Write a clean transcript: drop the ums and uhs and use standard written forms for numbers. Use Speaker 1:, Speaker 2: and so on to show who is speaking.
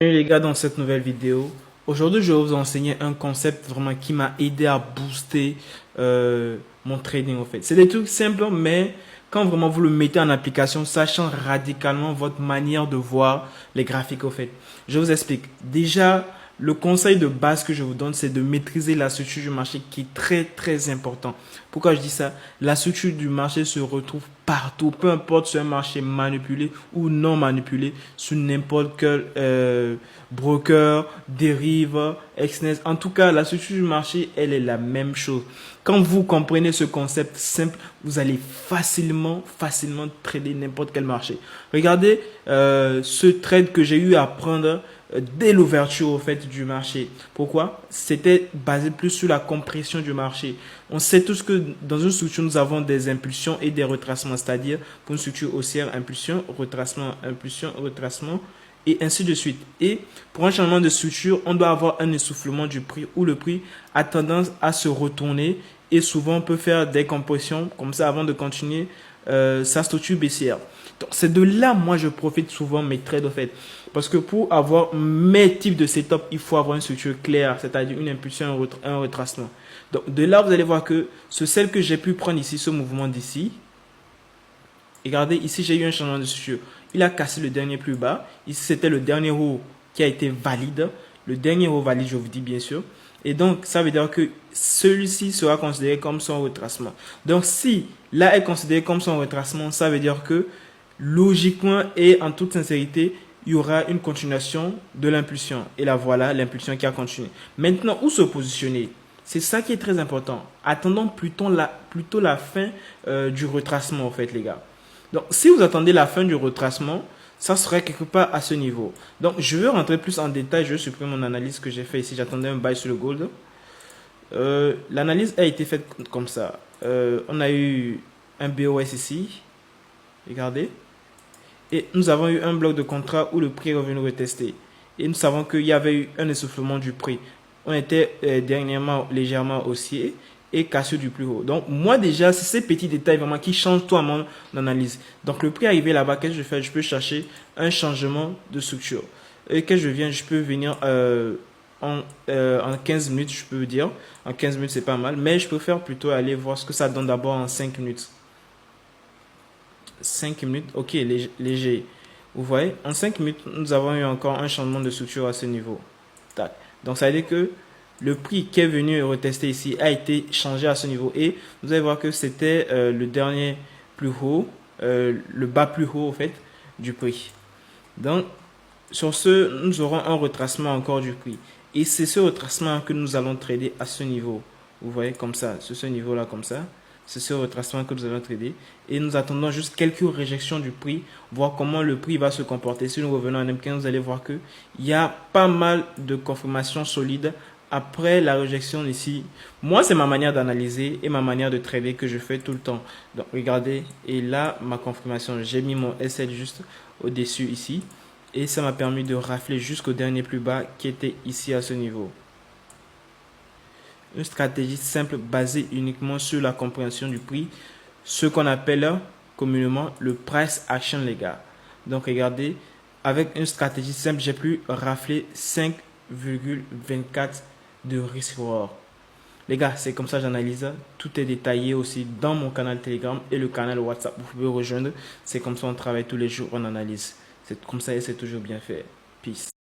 Speaker 1: Salut les gars, dans cette nouvelle vidéo, aujourd'hui je vais vous enseigner un concept vraiment qui m'a aidé à booster mon trading en fait. C'est des trucs simples, mais quand vraiment vous le mettez en application, ça change radicalement votre manière de voir les graphiques en fait. Je vous explique. Déjà, le conseil de base que je vous donne, c'est de maîtriser la structure du marché qui est très très important. Pourquoi je dis ça? La structure du marché se retrouve partout, peu importe sur un marché manipulé ou non manipulé, sur n'importe quel broker, dérive, exchange. En tout cas, la structure du marché, elle est la même chose. Quand vous comprenez ce concept simple, vous allez facilement trader n'importe quel marché. Regardez ce trade que j'ai eu à prendre dès l'ouverture au fait du marché. Pourquoi? C'était basé plus sur la compression du marché. On sait tous que dans une structure, nous avons des impulsions et des retracements, c'est-à-dire pour une structure haussière, impulsion, retracement, et ainsi de suite. Et pour un changement de structure, on doit avoir un essoufflement du prix où le prix a tendance à se retourner et souvent on peut faire des compressions comme ça avant de continuer sa structure baissière. Donc c'est de là, moi, je profite souvent mes trades au fait. Parce que pour avoir mes types de setup, il faut avoir une structure claire, c'est-à-dire une impulsion, un retracement. Donc de là, vous allez voir que c'est celle que j'ai pu prendre ici, ce mouvement d'ici. Regardez, ici, j'ai eu un changement de structure. Il a cassé le dernier plus bas. Ici, c'était le dernier haut qui a été valide. Le dernier haut valide, je vous dis bien sûr. Et donc, ça veut dire que celui-ci sera considéré comme son retracement. Donc, si là est considéré comme son retracement, ça veut dire que logiquement et en toute sincérité, il y aura une continuation de l'impulsion. Et là, voilà, l'impulsion qui a continué. Maintenant, où se positionner? C'est ça qui est très important. Attendons plutôt la fin du retracement, en fait, les gars. Donc, si vous attendez la fin du retracement, ça serait quelque part à ce niveau. Donc, je veux rentrer plus en détail. Je vais supprimer mon analyse que j'ai fait ici. J'attendais un buy sur le gold. L'analyse a été faite comme ça. On a eu un BOS ici. Regardez. Et nous avons eu un bloc de contrat où le prix est revenu retester. Et nous savons qu'il y avait eu un essoufflement du prix. On était dernièrement légèrement haussier et cassé du plus haut. Donc moi déjà, c'est ces petits détails vraiment qui changent tout à mon analyse. Donc le prix arrivé là-bas, qu'est-ce que je fais? Je peux chercher un changement de structure. Et que je peux venir en 15 minutes, je peux dire. En 15 minutes, c'est pas mal. Mais je préfère plutôt aller voir ce que ça donne d'abord en 5 minutes. 5 minutes, ok, léger. Vous voyez, en 5 minutes, nous avons eu encore un changement de structure à ce niveau. Tac. Donc, ça veut dire que le prix qui est venu retester ici a été changé à ce niveau. Et vous allez voir que c'était le dernier plus haut, le bas plus haut, au fait, du prix. Donc, sur ce, nous aurons un retracement encore du prix. Et c'est ce retracement que nous allons trader à ce niveau. Vous voyez, comme ça, sur ce niveau-là, comme ça. C'est ce retracement que nous allons trader. Et nous attendons juste quelques réjections du prix, voir comment le prix va se comporter. Si nous revenons en M15, vous allez voir qu'il y a pas mal de confirmations solides après la réjection ici. Moi, c'est ma manière d'analyser et ma manière de trader que je fais tout le temps. Donc, regardez. Et là, ma confirmation, j'ai mis mon SL juste au-dessus ici. Et ça m'a permis de rafler jusqu'au dernier plus bas qui était ici à ce niveau. Une stratégie simple basée uniquement sur la compréhension du prix, ce qu'on appelle communément le price action, les gars. Donc regardez, avec une stratégie simple, j'ai pu rafler 5,24 de risk reward. Les gars, c'est comme ça que j'analyse. Tout est détaillé aussi dans mon canal Telegram et le canal WhatsApp. Vous pouvez rejoindre. C'est comme ça on travaille tous les jours, on analyse. C'est comme ça et c'est toujours bien fait. Peace.